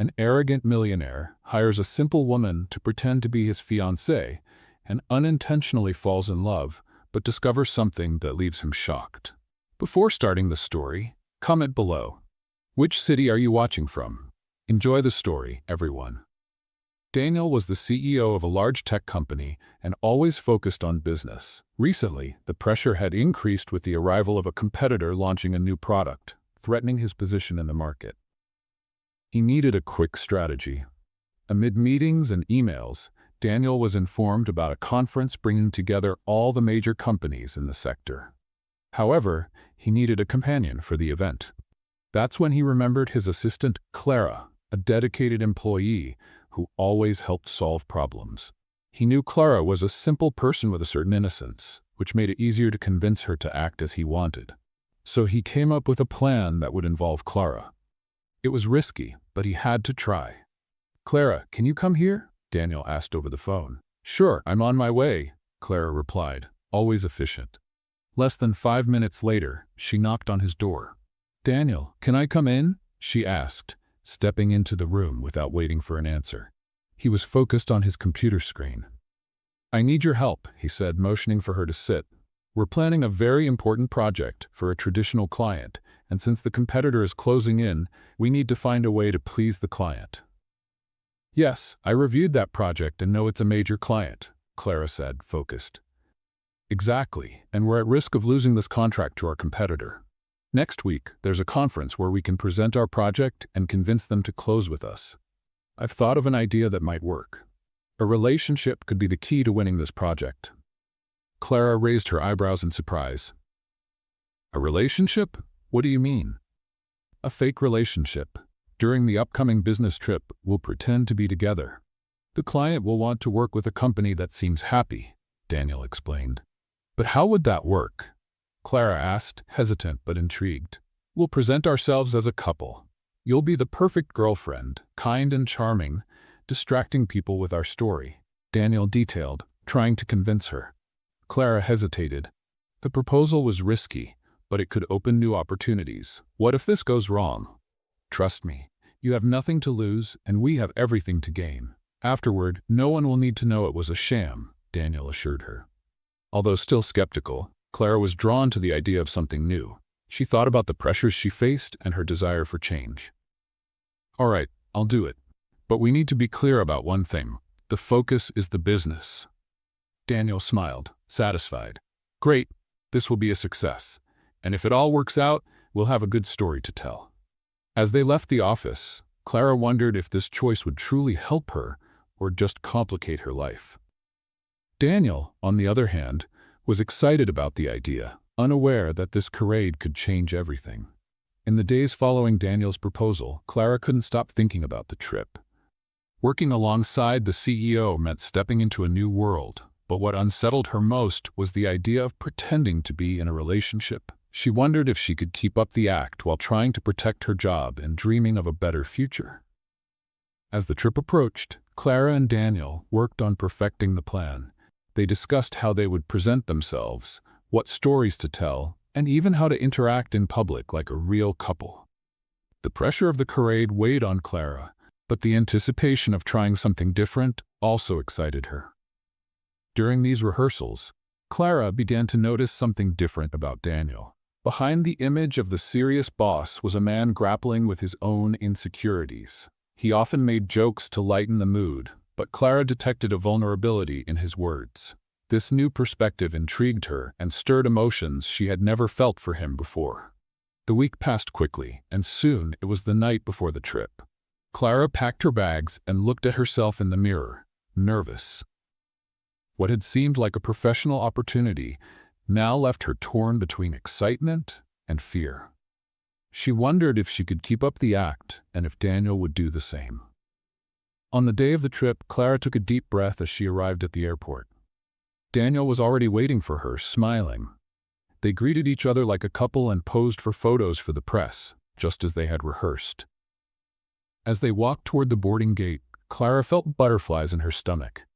An arrogant millionaire hires a simple woman to pretend to be his fiancée and unintentionally falls in love, but discovers something that leaves him shocked. Before starting the story, comment below. Which city are you watching from? Enjoy the story, everyone. Daniel was the CEO of a large tech company and always focused on business. Recently, the pressure had increased with the arrival of a competitor launching a new product, threatening his position in the market. He needed a quick strategy. Amid meetings and emails, Daniel was informed about a conference bringing together all the major companies in the sector. However, he needed a companion for the event. That's when he remembered his assistant, Clara, a dedicated employee who always helped solve problems. He knew Clara was a simple person with a certain innocence, which made it easier to convince her to act as he wanted. So he came up with a plan that would involve Clara. It was risky, but he had to try. "Clara, can you come here?" Daniel asked over the phone. "Sure, I'm on my way," Clara replied, always efficient. Less than 5 minutes later, she knocked on his door. "Daniel, can I come in?" she asked, stepping into the room without waiting for an answer. He was focused on his computer screen. "I need your help," he said, motioning for her to sit. "We're planning a very important project for a traditional client, and since the competitor is closing in, we need to find a way to please the client." "Yes, I reviewed that project and know it's a major client," Clara said, focused. "Exactly, and we're at risk of losing this contract to our competitor. Next week, there's a conference where we can present our project and convince them to close with us. I've thought of an idea that might work. A relationship could be the key to winning this project." Clara raised her eyebrows in surprise. "A relationship? What do you mean?" "A fake relationship. During the upcoming business trip, we'll pretend to be together. The client will want to work with a company that seems happy," Daniel explained. "But how would that work?" Clara asked, hesitant but intrigued. "We'll present ourselves as a couple. You'll be the perfect girlfriend, kind and charming, distracting people with our story," Daniel detailed, trying to convince her. Clara hesitated. The proposal was risky, but it could open new opportunities. "What if this goes wrong?" "Trust me, you have nothing to lose, and we have everything to gain. Afterward, no one will need to know it was a sham," Daniel assured her. Although still skeptical, Clara was drawn to the idea of something new. She thought about the pressures she faced and her desire for change. "All right, I'll do it. But we need to be clear about one thing. The focus is the business." Daniel smiled, satisfied. "Great, this will be a success. And if it all works out, we'll have a good story to tell." As they left the office, Clara wondered if this choice would truly help her or just complicate her life. Daniel, on the other hand, was excited about the idea, unaware that this charade could change everything. In the days following Daniel's proposal, Clara couldn't stop thinking about the trip. Working alongside the CEO meant stepping into a new world, but what unsettled her most was the idea of pretending to be in a relationship. She wondered if she could keep up the act while trying to protect her job and dreaming of a better future. As the trip approached, Clara and Daniel worked on perfecting the plan. They discussed how they would present themselves, what stories to tell, and even how to interact in public like a real couple. The pressure of the charade weighed on Clara, but the anticipation of trying something different also excited her. During these rehearsals, Clara began to notice something different about Daniel. Behind the image of the serious boss was a man grappling with his own insecurities. He often made jokes to lighten the mood, but Clara detected a vulnerability in his words. This new perspective intrigued her and stirred emotions she had never felt for him before. The week passed quickly, and soon it was the night before the trip. Clara packed her bags and looked at herself in the mirror, nervous. What had seemed like a professional opportunity now left her torn between excitement and fear. She wondered if she could keep up the act and if Daniel would do the same. On the day of the trip, Clara took a deep breath as she arrived at the airport. Daniel was already waiting for her, smiling. They greeted each other like a couple and posed for photos for the press, just as they had rehearsed. As they walked toward the boarding gate, Clara felt butterflies in her stomach.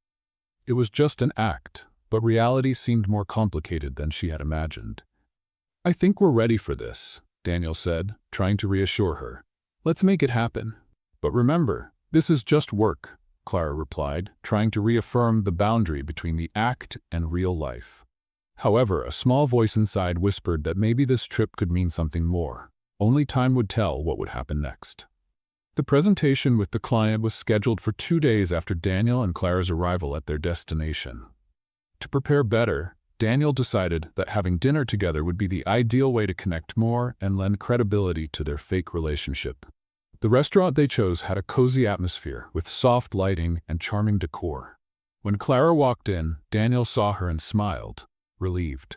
It was just an act, but reality seemed more complicated than she had imagined. "I think we're ready for this," Daniel said, trying to reassure her. "Let's make it happen." But remember, this is just work, Clara replied, trying to reaffirm the boundary between the act and real life. However, a small voice inside whispered that maybe this trip could mean something more. Only time would tell what would happen next. The presentation with the client was scheduled for 2 days after Daniel and Clara's arrival at their destination. To prepare better, Daniel decided that having dinner together would be the ideal way to connect more and lend credibility to their fake relationship. The restaurant they chose had a cozy atmosphere with soft lighting and charming decor. When Clara walked in, Daniel saw her and smiled, relieved.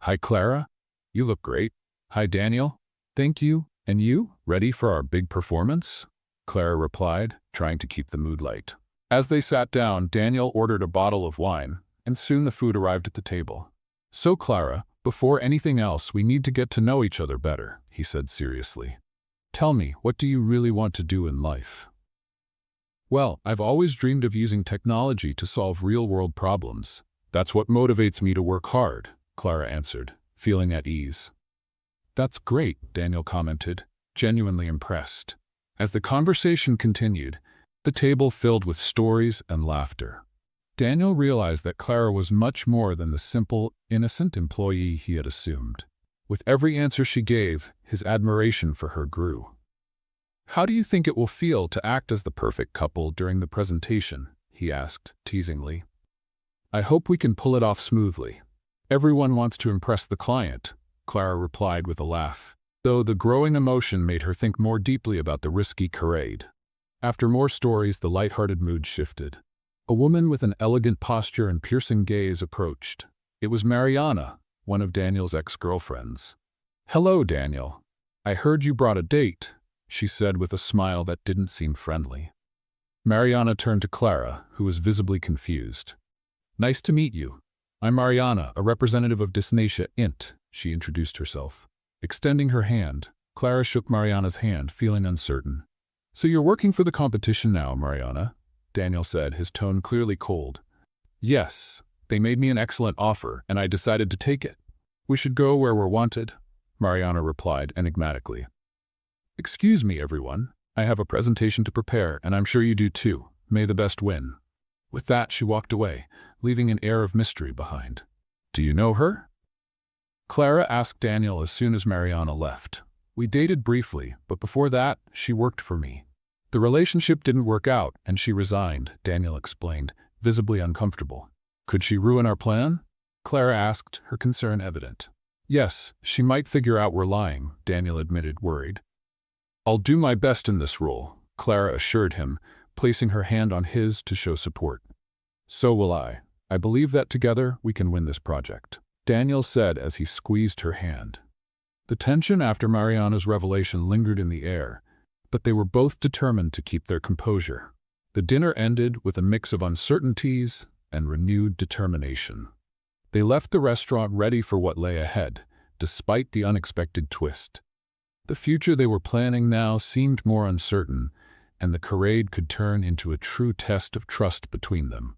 "Hi, Clara. You look great." "Hi, Daniel. Thank you. And you, ready for our big performance?" Clara replied, trying to keep the mood light. As they sat down, Daniel ordered a bottle of wine, and soon the food arrived at the table. "So, Clara, before anything else, we need to get to know each other better," he said seriously. "Tell me, what do you really want to do in life?" "Well, I've always dreamed of using technology to solve real-world problems. That's what motivates me to work hard," Clara answered, feeling at ease. "That's great," Daniel commented, genuinely impressed. As the conversation continued, the table filled with stories and laughter. Daniel realized that Clara was much more than the simple, innocent employee he had assumed. With every answer she gave, his admiration for her grew. "How do you think it will feel to act as the perfect couple during the presentation?" he asked, teasingly. "I hope we can pull it off smoothly. Everyone wants to impress the client," Clara replied with a laugh, though the growing emotion made her think more deeply about the risky charade. After more stories, the light-hearted mood shifted. A woman with an elegant posture and piercing gaze approached. It was Mariana, one of Daniel's ex-girlfriends. "Hello, Daniel. I heard you brought a date," she said with a smile that didn't seem friendly. Mariana turned to Clara, who was visibly confused. "Nice to meet you. I'm Mariana, a representative of Desnatia Int," she introduced herself. Extending her hand, Clara shook Mariana's hand, feeling uncertain. "So you're working for the competition now, Mariana?" Daniel said, his tone clearly cold. "Yes, they made me an excellent offer, and I decided to take it." "We should go where we're wanted," Mariana replied enigmatically. "Excuse me, everyone. I have a presentation to prepare, and I'm sure you do too. May the best win." With that, she walked away, leaving an air of mystery behind. "Do you know her?" Clara asked Daniel as soon as Mariana left. "We dated briefly, but before that, she worked for me. The relationship didn't work out, and she resigned," Daniel explained, visibly uncomfortable. "Could she ruin our plan?" Clara asked, her concern evident. "Yes, she might figure out we're lying," Daniel admitted, worried. "I'll do my best in this role," Clara assured him, placing her hand on his to show support. "So will I. I believe that together we can win this project," Daniel said as he squeezed her hand. The tension after Mariana's revelation lingered in the air, but they were both determined to keep their composure. The dinner ended with a mix of uncertainties and renewed determination. They left the restaurant ready for what lay ahead, despite the unexpected twist. The future they were planning now seemed more uncertain, and the charade could turn into a true test of trust between them.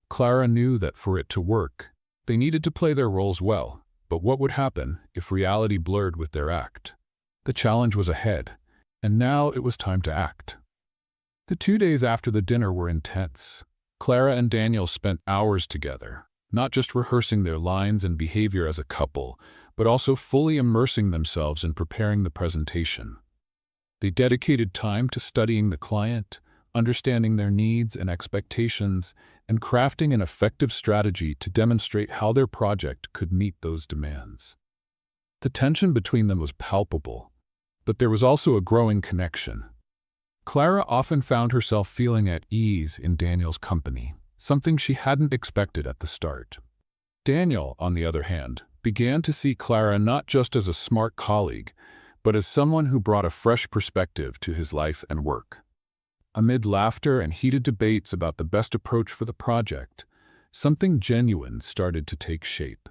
Clara knew that for it to work, they needed to play their roles well, but what would happen if reality blurred with their act? The challenge was ahead, and now it was time to act. The 2 days after the dinner were intense. Clara and Daniel spent hours together, not just rehearsing their lines and behavior as a couple, but also fully immersing themselves in preparing the presentation. They dedicated time to studying the client, understanding their needs and expectations, and crafting an effective strategy to demonstrate how their project could meet those demands. The tension between them was palpable, but there was also a growing connection. Clara often found herself feeling at ease in Daniel's company, something she hadn't expected at the start. Daniel, on the other hand, began to see Clara not just as a smart colleague, but as someone who brought a fresh perspective to his life and work. Amid laughter and heated debates about the best approach for the project, something genuine started to take shape.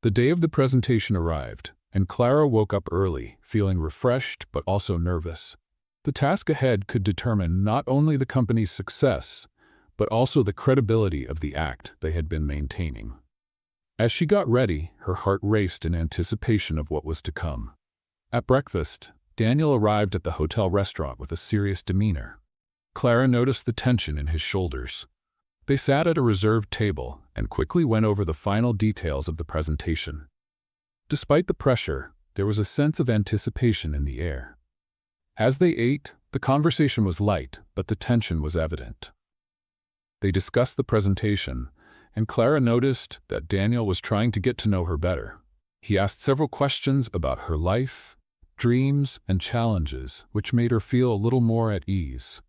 The day of the presentation arrived, and Clara woke up early, feeling refreshed but also nervous. The task ahead could determine not only the company's success, but also the credibility of the act they had been maintaining. As she got ready, her heart raced in anticipation of what was to come. At breakfast, Daniel arrived at the hotel restaurant with a serious demeanor. Clara noticed the tension in his shoulders. They sat at a reserved table and quickly went over the final details of the presentation. Despite the pressure, there was a sense of anticipation in the air. As they ate, the conversation was light, but the tension was evident. They discussed the presentation, and Clara noticed that Daniel was trying to get to know her better. He asked several questions about her life, dreams, and challenges, which made her feel a little more at ease.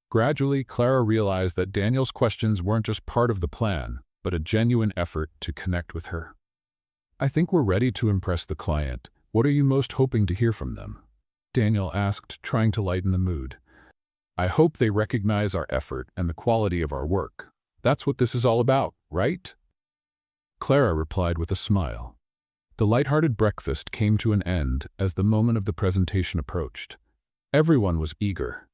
Gradually, Clara realized that Daniel's questions weren't just part of the plan, but a genuine effort to connect with her. "I think we're ready to impress the client. What are you most hoping to hear from them?" Daniel asked, trying to lighten the mood. "I hope they recognize our effort and the quality of our work. That's what this is all about, right?" Clara replied with a smile. The light-hearted breakfast came to an end as the moment of the presentation approached. Everyone was eager.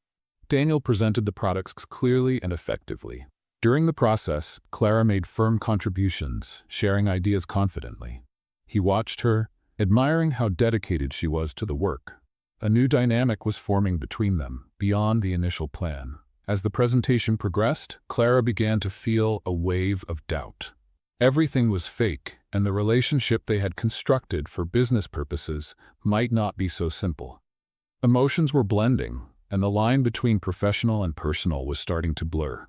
Daniel presented the products clearly and effectively. During the process, Clara made firm contributions, sharing ideas confidently. He watched her, admiring how dedicated she was to the work. A new dynamic was forming between them, beyond the initial plan. As the presentation progressed, Clara began to feel a wave of doubt. Everything was fake, and the relationship they had constructed for business purposes might not be so simple. Emotions were blending, and the line between professional and personal was starting to blur.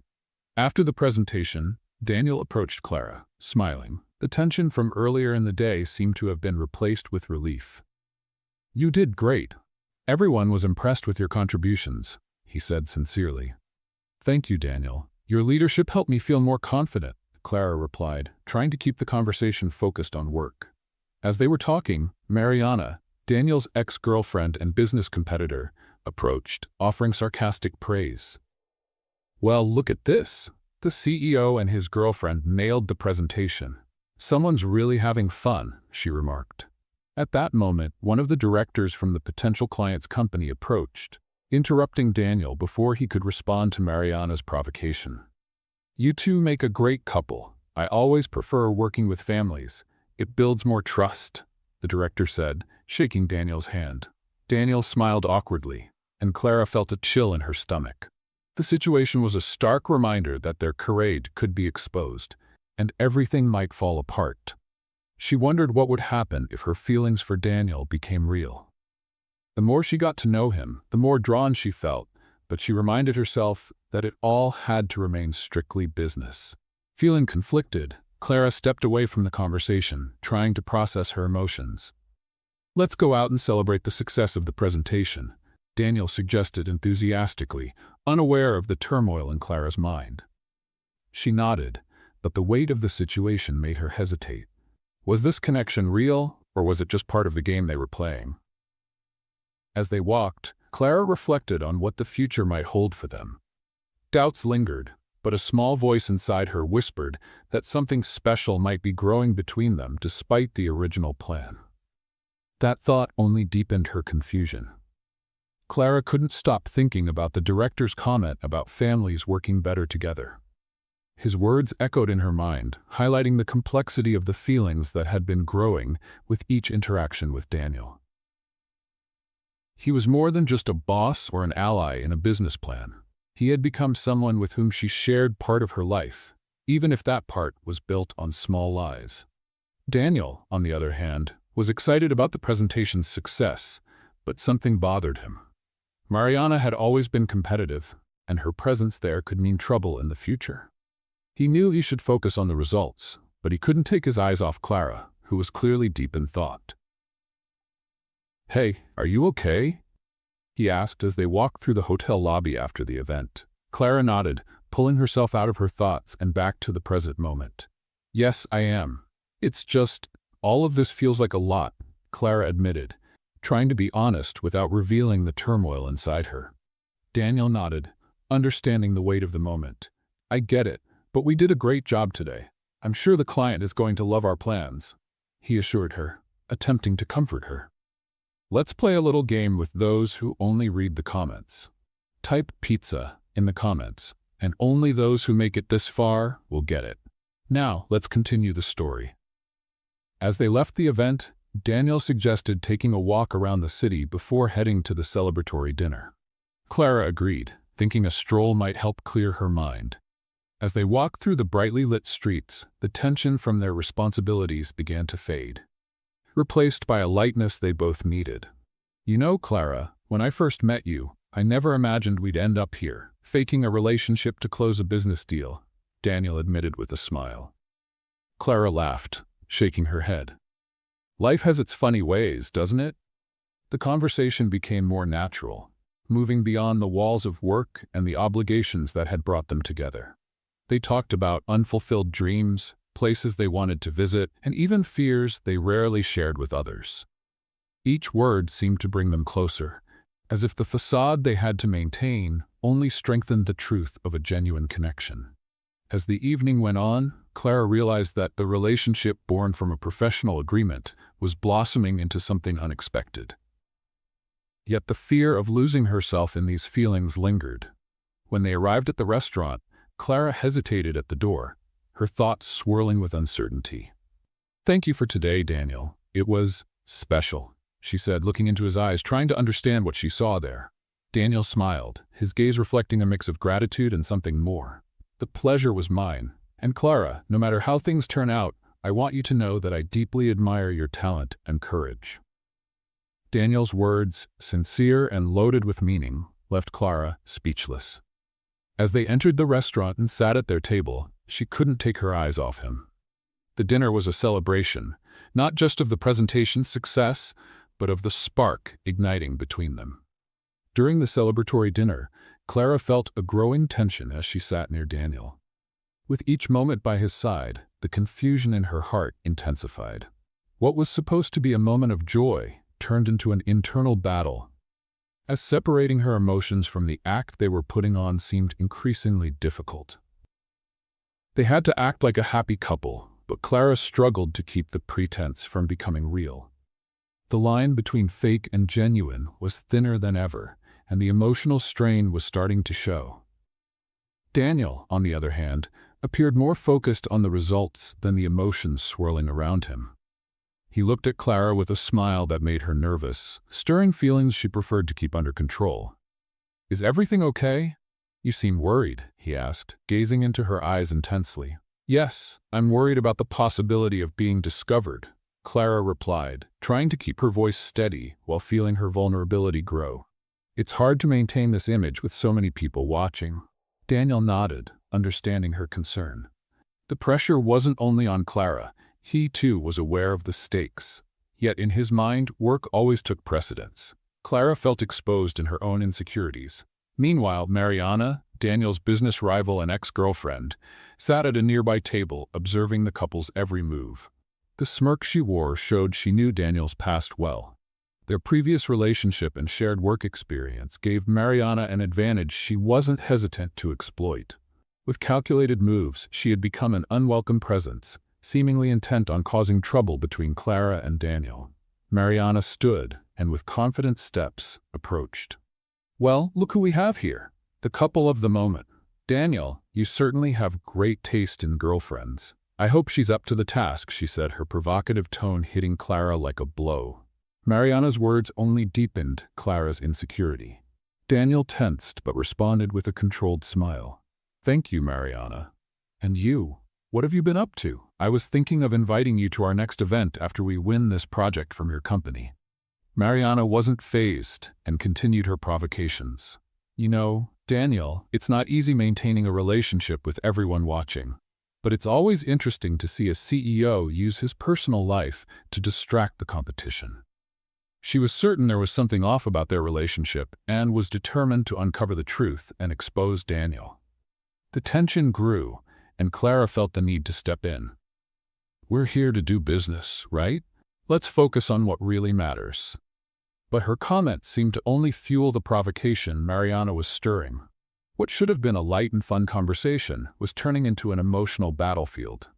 After the presentation, Daniel approached Clara, smiling. The tension from earlier in the day seemed to have been replaced with relief. "You did great. Everyone was impressed with your contributions," he said sincerely. "Thank you, Daniel. Your leadership helped me feel more confident," Clara replied, trying to keep the conversation focused on work. As they were talking, Mariana, Daniel's ex-girlfriend and business competitor, approached, offering sarcastic praise. "Well, look at this. The CEO and his girlfriend nailed the presentation. Someone's really having fun," she remarked. At that moment, one of the directors from the potential client's company approached, interrupting Daniel before he could respond to Mariana's provocation. "You two make a great couple. I always prefer working with families. It builds more trust," the director said, shaking Daniel's hand. Daniel smiled awkwardly, and Clara felt a chill in her stomach. The situation was a stark reminder that their charade could be exposed, and everything might fall apart. She wondered what would happen if her feelings for Daniel became real. The more she got to know him, the more drawn she felt, but she reminded herself that it all had to remain strictly business. Feeling conflicted, Clara stepped away from the conversation, trying to process her emotions. "Let's go out and celebrate the success of the presentation," Daniel suggested enthusiastically, unaware of the turmoil in Clara's mind. She nodded, but the weight of the situation made her hesitate. Was this connection real, or was it just part of the game they were playing? As they walked, Clara reflected on what the future might hold for them. Doubts lingered, but a small voice inside her whispered that something special might be growing between them despite the original plan. That thought only deepened her confusion. Clara couldn't stop thinking about the director's comment about families working better together. His words echoed in her mind, highlighting the complexity of the feelings that had been growing with each interaction with Daniel. He was more than just a boss or an ally in a business plan. He had become someone with whom she shared part of her life, even if that part was built on small lies. Daniel, on the other hand, was excited about the presentation's success, but something bothered him. Mariana had always been competitive, and her presence there could mean trouble in the future. He knew he should focus on the results, but he couldn't take his eyes off Clara, who was clearly deep in thought. "Hey, are you okay?" he asked as they walked through the hotel lobby after the event. Clara nodded, pulling herself out of her thoughts and back to the present moment. "Yes, I am. It's just, all of this feels like a lot," Clara admitted, trying to be honest without revealing the turmoil inside her. Daniel nodded, understanding the weight of the moment. "I get it, but we did a great job today. I'm sure the client is going to love our plans," he assured her, attempting to comfort her. "Let's play a little game with those who only read the comments. Type pizza in the comments, and only those who make it this far will get it. Now, let's continue the story." As they left the event, Daniel suggested taking a walk around the city before heading to the celebratory dinner. Clara agreed, thinking a stroll might help clear her mind. As they walked through the brightly lit streets, the tension from their responsibilities began to fade, replaced by a lightness they both needed. "You know, Clara, when I first met you, I never imagined we'd end up here, faking a relationship to close a business deal," Daniel admitted with a smile. Clara laughed, shaking her head. "Life has its funny ways, doesn't it?" The conversation became more natural, moving beyond the walls of work and the obligations that had brought them together. They talked about unfulfilled dreams, places they wanted to visit, and even fears they rarely shared with others. Each word seemed to bring them closer, as if the facade they had to maintain only strengthened the truth of a genuine connection. As the evening went on, Clara realized that the relationship born from a professional agreement was blossoming into something unexpected. Yet the fear of losing herself in these feelings lingered. When they arrived at the restaurant, Clara hesitated at the door, her thoughts swirling with uncertainty. "Thank you for today, Daniel. It was special," she said, looking into his eyes, trying to understand what she saw there. Daniel smiled, his gaze reflecting a mix of gratitude and something more. "The pleasure was mine. And Clara, no matter how things turn out, I want you to know that I deeply admire your talent and courage." Daniel's words, sincere and loaded with meaning, left Clara speechless. As they entered the restaurant and sat at their table, she couldn't take her eyes off him. The dinner was a celebration, not just of the presentation's success, but of the spark igniting between them. During the celebratory dinner, Clara felt a growing tension as she sat near Daniel. With each moment by his side, the confusion in her heart intensified. What was supposed to be a moment of joy turned into an internal battle, as separating her emotions from the act they were putting on seemed increasingly difficult. They had to act like a happy couple, but Clara struggled to keep the pretense from becoming real. The line between fake and genuine was thinner than ever, and the emotional strain was starting to show. Daniel, on the other hand, appeared more focused on the results than the emotions swirling around him. He looked at Clara with a smile that made her nervous, stirring feelings she preferred to keep under control. "Is everything okay? You seem worried," he asked, gazing into her eyes intensely. "Yes, I'm worried about the possibility of being discovered," Clara replied, trying to keep her voice steady while feeling her vulnerability grow. "It's hard to maintain this image with so many people watching." Daniel nodded, understanding her concern. The pressure wasn't only on Clara. He, too, was aware of the stakes. Yet in his mind, work always took precedence. Clara felt exposed in her own insecurities. Meanwhile, Mariana, Daniel's business rival and ex-girlfriend, sat at a nearby table, observing the couple's every move. The smirk she wore showed she knew Daniel's past well. Their previous relationship and shared work experience gave Mariana an advantage she wasn't hesitant to exploit. With calculated moves, she had become an unwelcome presence, seemingly intent on causing trouble between Clara and Daniel. Mariana stood and, with confident steps, approached. "Well, look who we have here. The couple of the moment. Daniel, you certainly have great taste in girlfriends. I hope she's up to the task," she said, her provocative tone hitting Clara like a blow. Mariana's words only deepened Clara's insecurity. Daniel tensed but responded with a controlled smile. "Thank you, Mariana. And you? What have you been up to? I was thinking of inviting you to our next event after we win this project from your company." Mariana wasn't fazed and continued her provocations. "You know, Daniel, it's not easy maintaining a relationship with everyone watching. But it's always interesting to see a CEO use his personal life to distract the competition." She was certain there was something off about their relationship and was determined to uncover the truth and expose Daniel. The tension grew, and Clara felt the need to step in. "We're here to do business, right? Let's focus on what really matters." But her comment seemed to only fuel the provocation Mariana was stirring. What should have been a light and fun conversation was turning into an emotional battlefield.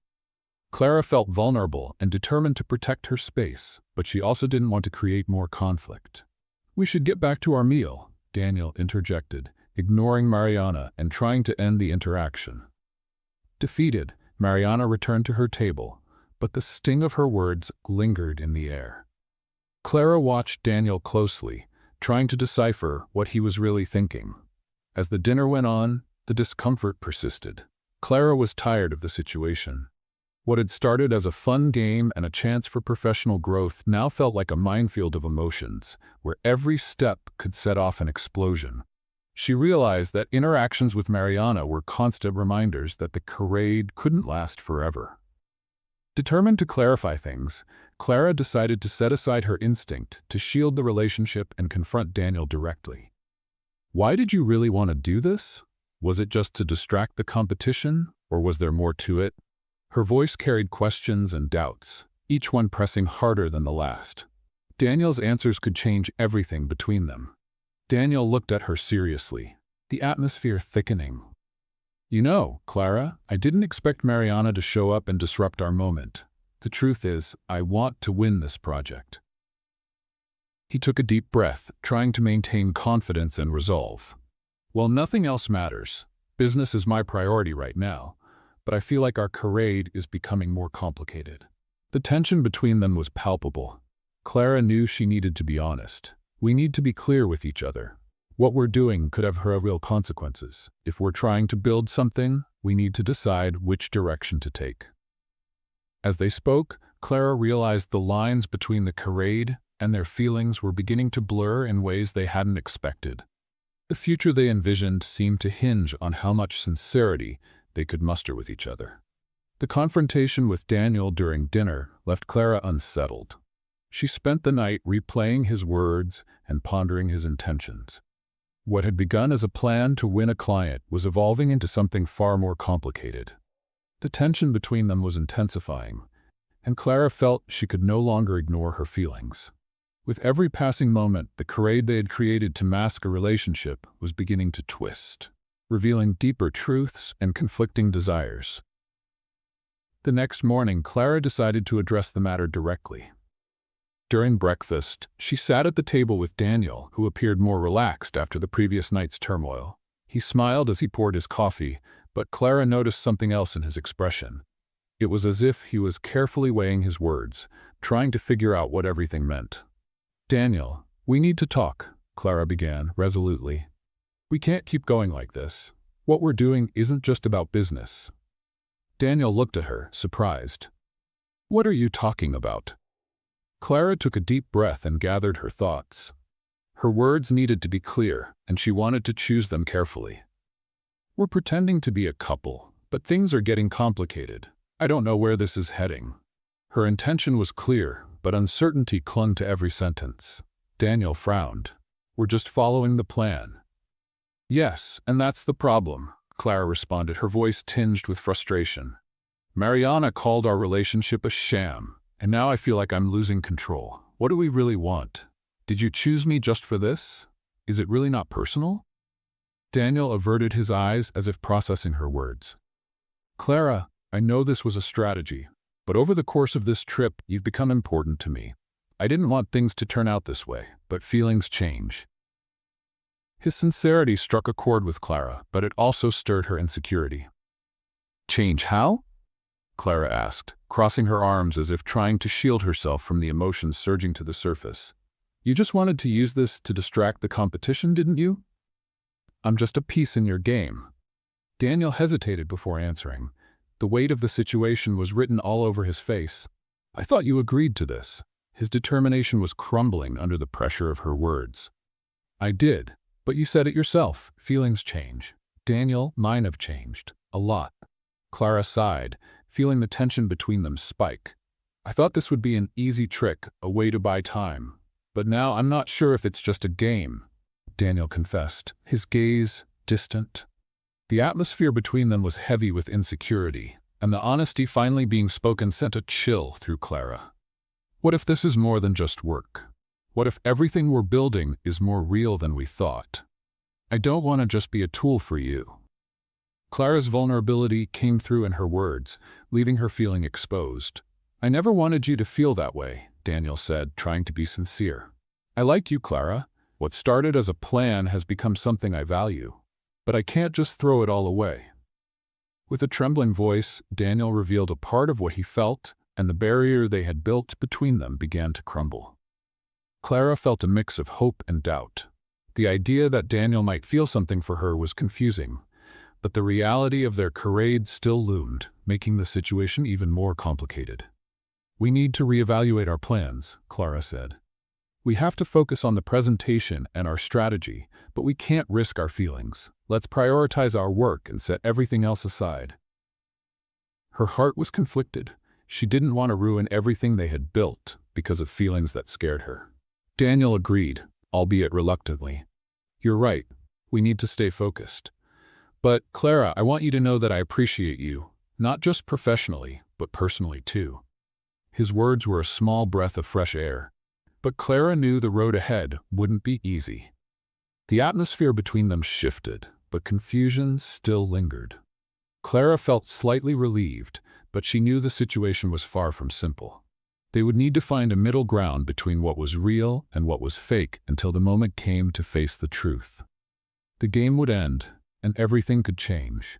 Clara felt vulnerable and determined to protect her space, but she also didn't want to create more conflict. "We should get back to our meal," Daniel interjected, ignoring Mariana and trying to end the interaction. Defeated, Mariana returned to her table, but the sting of her words lingered in the air. Clara watched Daniel closely, trying to decipher what he was really thinking. As the dinner went on, the discomfort persisted. Clara was tired of the situation. What had started as a fun game and a chance for professional growth now felt like a minefield of emotions, where every step could set off an explosion. She realized that interactions with Mariana were constant reminders that the charade couldn't last forever. Determined to clarify things, Clara decided to set aside her instinct to shield the relationship and confront Daniel directly. Why did you really want to do this? Was it just to distract the competition, or was there more to it? Her voice carried questions and doubts, each one pressing harder than the last. Daniel's answers could change everything between them. Daniel looked at her seriously, the atmosphere thickening. You know, Clara, I didn't expect Mariana to show up and disrupt our moment. The truth is, I want to win this project. He took a deep breath, trying to maintain confidence and resolve. Well, nothing else matters. Business is my priority right now, but I feel like our charade is becoming more complicated. The tension between them was palpable. Clara knew she needed to be honest. We need to be clear with each other. What we're doing could have real consequences. If we're trying to build something, we need to decide which direction to take. As they spoke, Clara realized the lines between the charade and their feelings were beginning to blur in ways they hadn't expected. The future they envisioned seemed to hinge on how much sincerity they could muster with each other. The confrontation with Daniel during dinner left Clara unsettled. She spent the night replaying his words and pondering his intentions. What had begun as a plan to win a client was evolving into something far more complicated. The tension between them was intensifying, and Clara felt she could no longer ignore her feelings. With every passing moment, the charade they had created to mask a relationship was beginning to twist, revealing deeper truths and conflicting desires. The next morning, Clara decided to address the matter directly. During breakfast, she sat at the table with Daniel, who appeared more relaxed after the previous night's turmoil. He smiled as he poured his coffee, but Clara noticed something else in his expression. It was as if he was carefully weighing his words, trying to figure out what everything meant. Daniel, we need to talk, Clara began resolutely. We can't keep going like this. What we're doing isn't just about business. Daniel looked at her, surprised. What are you talking about? Clara took a deep breath and gathered her thoughts. Her words needed to be clear, and she wanted to choose them carefully. We're pretending to be a couple, but things are getting complicated. I don't know where this is heading. Her intention was clear, but uncertainty clung to every sentence. Daniel frowned. We're just following the plan. Yes, and that's the problem, Clara responded, her voice tinged with frustration. Mariana called our relationship a sham, and now I feel like I'm losing control. What do we really want? Did you choose me just for this? Is it really not personal? Daniel averted his eyes as if processing her words. Clara, I know this was a strategy, but over the course of this trip, you've become important to me. I didn't want things to turn out this way, but feelings change. His sincerity struck a chord with Clara, but it also stirred her insecurity. Change how? Clara asked, crossing her arms as if trying to shield herself from the emotions surging to the surface. You just wanted to use this to distract the competition, didn't you? I'm just a piece in your game. Daniel hesitated before answering. The weight of the situation was written all over his face. I thought you agreed to this. His determination was crumbling under the pressure of her words. I did, but you said it yourself. Feelings change. Daniel, mine have changed. A lot. Clara sighed, feeling the tension between them spike. I thought this would be an easy trick, a way to buy time. But now I'm not sure if it's just a game, Daniel confessed, his gaze distant. The atmosphere between them was heavy with insecurity, and the honesty finally being spoken sent a chill through Clara. What if this is more than just work? What if everything we're building is more real than we thought? I don't want to just be a tool for you. Clara's vulnerability came through in her words, leaving her feeling exposed. I never wanted you to feel that way, Daniel said, trying to be sincere. I like you, Clara. What started as a plan has become something I value. But I can't just throw it all away. With a trembling voice, Daniel revealed a part of what he felt, and the barrier they had built between them began to crumble. Clara felt a mix of hope and doubt. The idea that Daniel might feel something for her was confusing, but the reality of their charade still loomed, making the situation even more complicated. "We need to reevaluate our plans," Clara said. "We have to focus on the presentation and our strategy, but we can't risk our feelings. Let's prioritize our work and set everything else aside." Her heart was conflicted. She didn't want to ruin everything they had built because of feelings that scared her. Daniel agreed, albeit reluctantly. "You're right. We need to stay focused. But, Clara, I want you to know that I appreciate you, not just professionally, but personally too." His words were a small breath of fresh air, but Clara knew the road ahead wouldn't be easy. The atmosphere between them shifted, but confusion still lingered. Clara felt slightly relieved, but she knew the situation was far from simple. They would need to find a middle ground between what was real and what was fake until the moment came to face the truth. The game would end, and everything could change.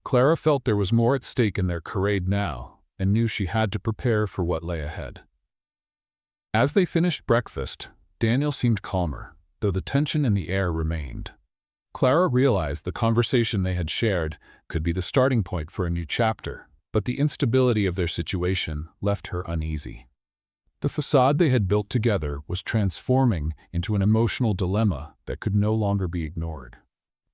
Clara felt there was more at stake in their charade now, and knew she had to prepare for what lay ahead. As they finished breakfast, Daniel seemed calmer, though the tension in the air remained. Clara realized the conversation they had shared could be the starting point for a new chapter, but the instability of their situation left her uneasy. The facade they had built together was transforming into an emotional dilemma that could no longer be ignored.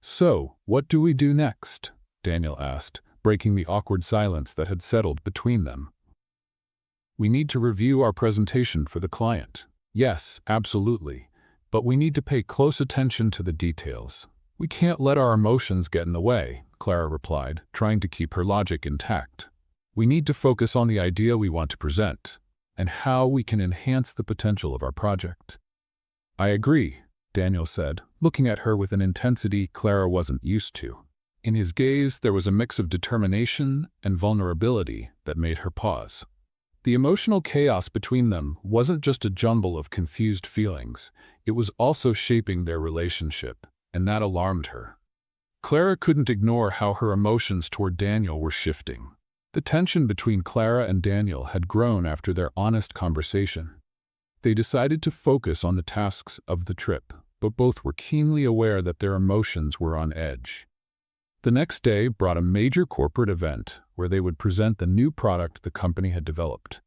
"So, what do we do next?" Daniel asked, breaking the awkward silence that had settled between them. "We need to review our presentation for the client." "Yes, absolutely. But we need to pay close attention to the details. We can't let our emotions get in the way," Clara replied, trying to keep her logic intact. "We need to focus on the idea we want to present, and how we can enhance the potential of our project." "I agree," Daniel said, looking at her with an intensity Clara wasn't used to. In his gaze there was a mix of determination and vulnerability that made her pause. The emotional chaos between them wasn't just a jumble of confused feelings, it was also shaping their relationship, and that alarmed her. Clara couldn't ignore how her emotions toward Daniel were shifting. The tension between Clara and Daniel had grown after their honest conversation. They decided to focus on the tasks of the trip, but both were keenly aware that their emotions were on edge. The next day brought a major corporate event where they would present the new product the company had developed.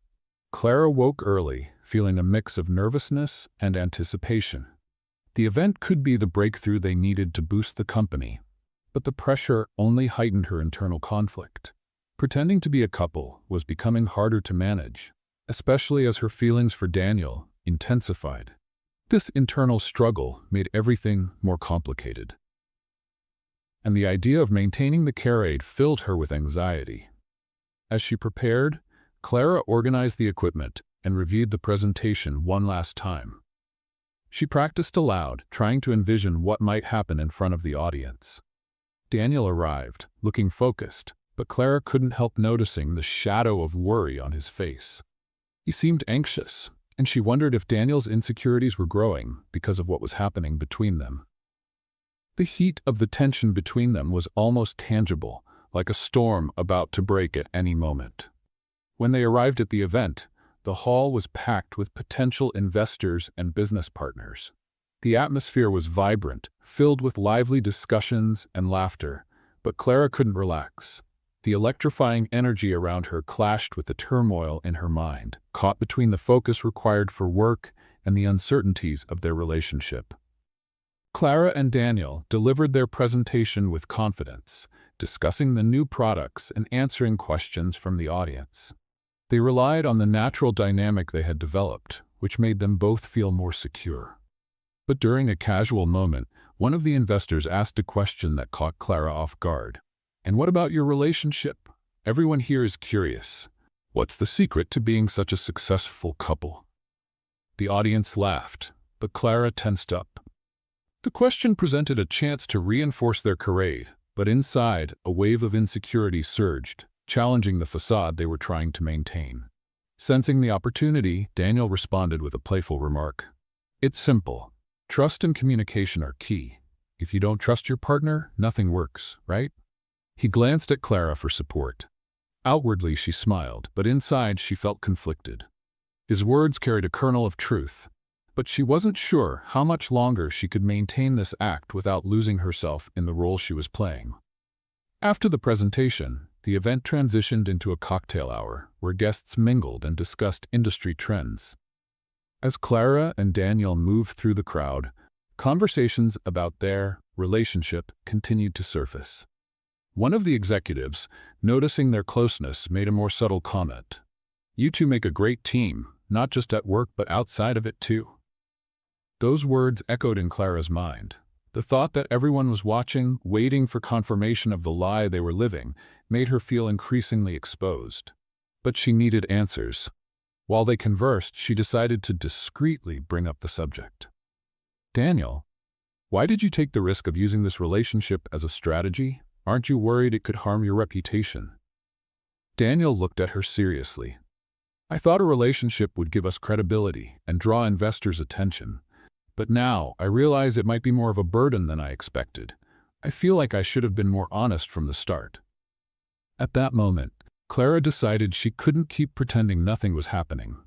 Clara woke early, feeling a mix of nervousness and anticipation. The event could be the breakthrough they needed to boost the company, but the pressure only heightened her internal conflict. Pretending to be a couple was becoming harder to manage, especially as her feelings for Daniel intensified. This internal struggle made everything more complicated, and the idea of maintaining the charade filled her with anxiety. As she prepared, Clara organized the equipment and reviewed the presentation one last time. She practiced aloud, trying to envision what might happen in front of the audience. Daniel arrived, looking focused, but Clara couldn't help noticing the shadow of worry on his face. He seemed anxious, and she wondered if Daniel's insecurities were growing because of what was happening between them. The heat of the tension between them was almost tangible, like a storm about to break at any moment. When they arrived at the event, the hall was packed with potential investors and business partners. The atmosphere was vibrant, filled with lively discussions and laughter, but Clara couldn't relax. The electrifying energy around her clashed with the turmoil in her mind, caught between the focus required for work and the uncertainties of their relationship. Clara and Daniel delivered their presentation with confidence, discussing the new products and answering questions from the audience. They relied on the natural dynamic they had developed, which made them both feel more secure. But during a casual moment, one of the investors asked a question that caught Clara off guard. "And what about your relationship? Everyone here is curious. What's the secret to being such a successful couple?" The audience laughed, but Clara tensed up. The question presented a chance to reinforce their charade, but inside, a wave of insecurity surged, challenging the facade they were trying to maintain. Sensing the opportunity, Daniel responded with a playful remark. "It's simple. Trust and communication are key. If you don't trust your partner, nothing works, right?" He glanced at Clara for support. Outwardly she smiled, but inside she felt conflicted. His words carried a kernel of truth. But she wasn't sure how much longer she could maintain this act without losing herself in the role she was playing. After the presentation, the event transitioned into a cocktail hour where guests mingled and discussed industry trends. As Clara and Daniel moved through the crowd, conversations about their relationship continued to surface. One of the executives, noticing their closeness, made a more subtle comment. "You two make a great team, not just at work but outside of it too." Those words echoed in Clara's mind. The thought that everyone was watching, waiting for confirmation of the lie they were living, made her feel increasingly exposed. But she needed answers. While they conversed, she decided to discreetly bring up the subject. "Daniel, why did you take the risk of using this relationship as a strategy? Aren't you worried it could harm your reputation?" Daniel looked at her seriously. "I thought a relationship would give us credibility and draw investors' attention. But now I realize it might be more of a burden than I expected. I feel like I should have been more honest from the start." At that moment, Clara decided she couldn't keep pretending nothing was happening.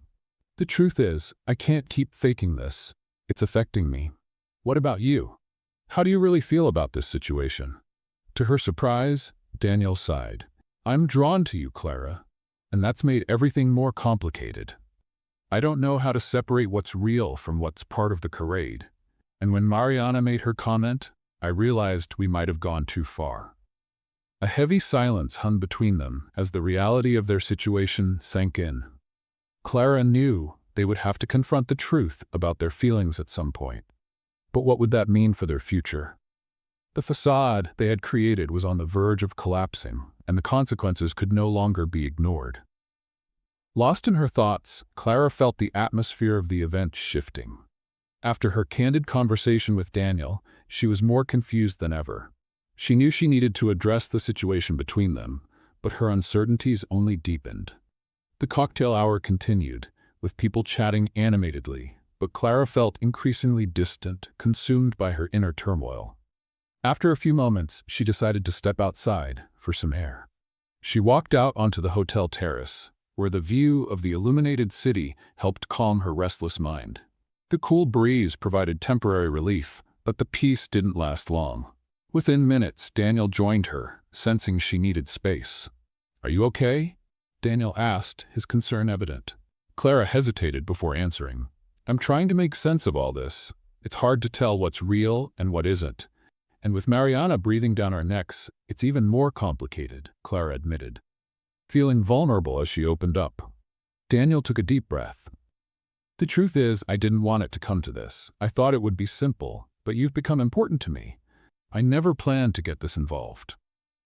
"The truth is, I can't keep faking this. It's affecting me. What about you? How do you really feel about this situation?" To her surprise, Daniel sighed. "I'm drawn to you, Clara, and that's made everything more complicated. I don't know how to separate what's real from what's part of the charade. And when Mariana made her comment, I realized we might have gone too far." A heavy silence hung between them as the reality of their situation sank in. Clara knew they would have to confront the truth about their feelings at some point. But what would that mean for their future? The facade they had created was on the verge of collapsing, and the consequences could no longer be ignored. Lost in her thoughts, Clara felt the atmosphere of the event shifting. After her candid conversation with Daniel, she was more confused than ever. She knew she needed to address the situation between them, but her uncertainties only deepened. The cocktail hour continued, with people chatting animatedly, but Clara felt increasingly distant, consumed by her inner turmoil. After a few moments, she decided to step outside for some air. She walked out onto the hotel terrace, where the view of the illuminated city helped calm her restless mind. The cool breeze provided temporary relief, but the peace didn't last long. Within minutes, Daniel joined her, sensing she needed space. "Are you okay?" Daniel asked, his concern evident. Clara hesitated before answering. "I'm trying to make sense of all this. It's hard to tell what's real and what isn't. And with Mariana breathing down our necks, it's even more complicated," Clara admitted, feeling vulnerable as she opened up. Daniel took a deep breath. "The truth is, I didn't want it to come to this. I thought it would be simple, but you've become important to me. I never planned to get this involved."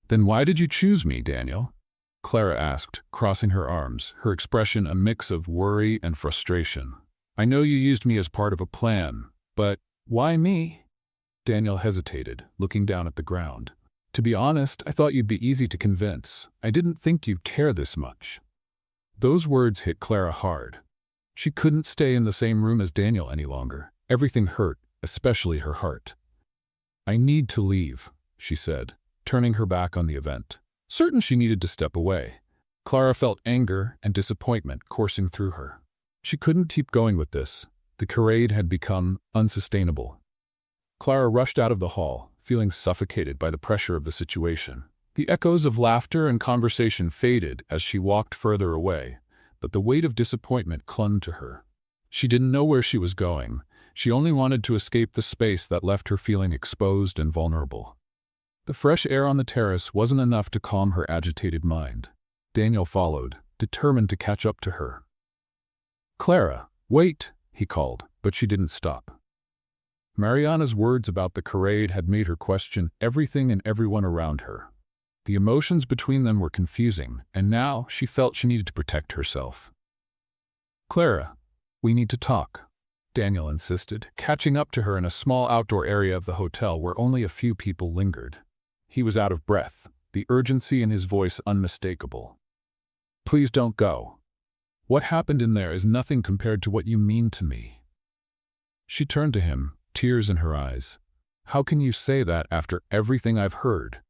"Then why did you choose me, Daniel?" Clara asked, crossing her arms, her expression a mix of worry and frustration. "I know you used me as part of a plan, but why me?" Daniel hesitated, looking down at the ground. "To be honest, I thought you'd be easy to convince. I didn't think you'd care this much." Those words hit Clara hard. She couldn't stay in the same room as Daniel any longer. Everything hurt, especially her heart. "I need to leave," she said, turning her back on the event. Certain she needed to step away. Clara felt anger and disappointment coursing through her. She couldn't keep going with this. The charade had become unsustainable. Clara rushed out of the hall, feeling suffocated by the pressure of the situation. The echoes of laughter and conversation faded as she walked further away, but the weight of disappointment clung to her. She didn't know where she was going. She only wanted to escape the space that left her feeling exposed and vulnerable. The fresh air on the terrace wasn't enough to calm her agitated mind. Daniel followed, determined to catch up to her. "Clara, wait," he called, but she didn't stop. Mariana's words about the charade had made her question everything and everyone around her. The emotions between them were confusing, and now she felt she needed to protect herself. "Clara, we need to talk," Daniel insisted, catching up to her in a small outdoor area of the hotel where only a few people lingered. He was out of breath, the urgency in his voice unmistakable. "Please don't go. What happened in there is nothing compared to what you mean to me." She turned to him, tears in her eyes. "How can you say that after everything I've heard?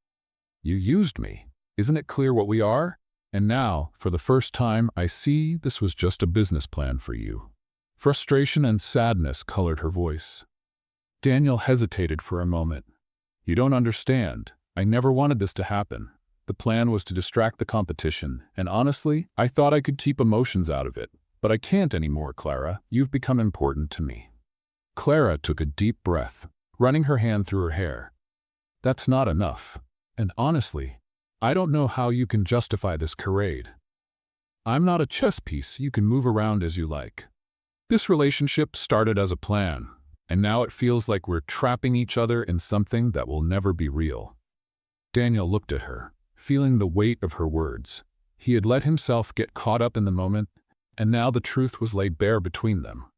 You used me. Isn't it clear what we are? And now, for the first time, I see this was just a business plan for you. Frustration and sadness colored her voice. Daniel hesitated for a moment. "You don't understand. I never wanted this to happen. The plan was to distract the competition, and honestly, I thought I could keep emotions out of it. But I can't anymore, Clara. You've become important to me." Clara took a deep breath, running her hand through her hair. "That's not enough. And honestly, I don't know how you can justify this charade. I'm not a chess piece you can move around as you like. This relationship started as a plan, and now it feels like we're trapping each other in something that will never be real." Daniel looked at her, feeling the weight of her words. He had let himself get caught up in the moment, and now the truth was laid bare between them.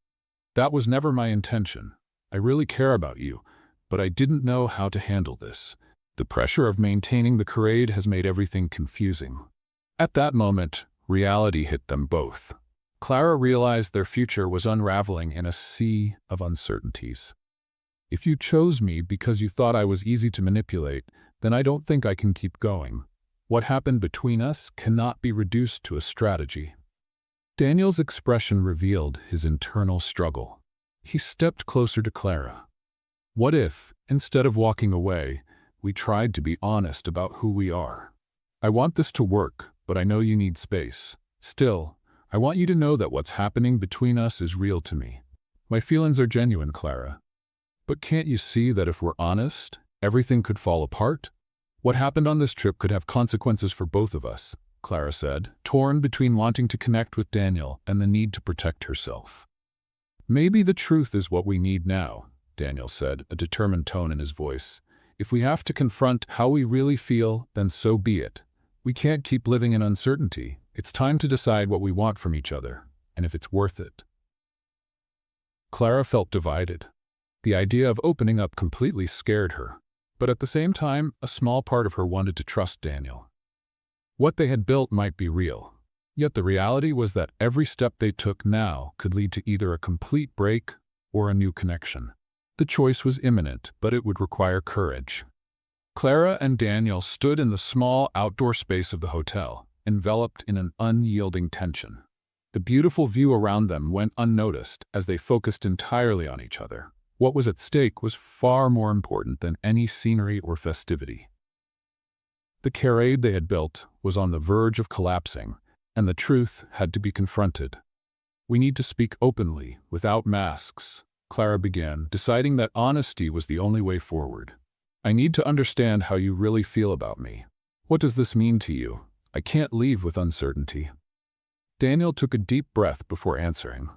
"That was never my intention. I really care about you, but I didn't know how to handle this. The pressure of maintaining the charade has made everything confusing." At that moment, reality hit them both. Clara realized their future was unraveling in a sea of uncertainties. "If you chose me because you thought I was easy to manipulate, then I don't think I can keep going. What happened between us cannot be reduced to a strategy." Daniel's expression revealed his internal struggle. He stepped closer to Clara. "What if, instead of walking away, we tried to be honest about who we are? I want this to work, but I know you need space. Still, I want you to know that what's happening between us is real to me. My feelings are genuine, Clara. But can't you see that if we're honest, everything could fall apart? What happened on this trip could have consequences for both of us," Clara said, torn between wanting to connect with Daniel and the need to protect herself. "Maybe the truth is what we need now," Daniel said, a determined tone in his voice. "If we have to confront how we really feel, then so be it. We can't keep living in uncertainty. It's time to decide what we want from each other, and if it's worth it." Clara felt divided. The idea of opening up completely scared her, but at the same time, a small part of her wanted to trust Daniel. What they had built might be real, yet the reality was that every step they took now could lead to either a complete break or a new connection. The choice was imminent, but it would require courage. Clara and Daniel stood in the small outdoor space of the hotel, enveloped in an unyielding tension. The beautiful view around them went unnoticed as they focused entirely on each other. What was at stake was far more important than any scenery or festivity. The charade they had built was on the verge of collapsing, and the truth had to be confronted. "We need to speak openly, without masks," Clara began, deciding that honesty was the only way forward. "I need to understand how you really feel about me. What does this mean to you? I can't leave with uncertainty." Daniel took a deep breath before answering.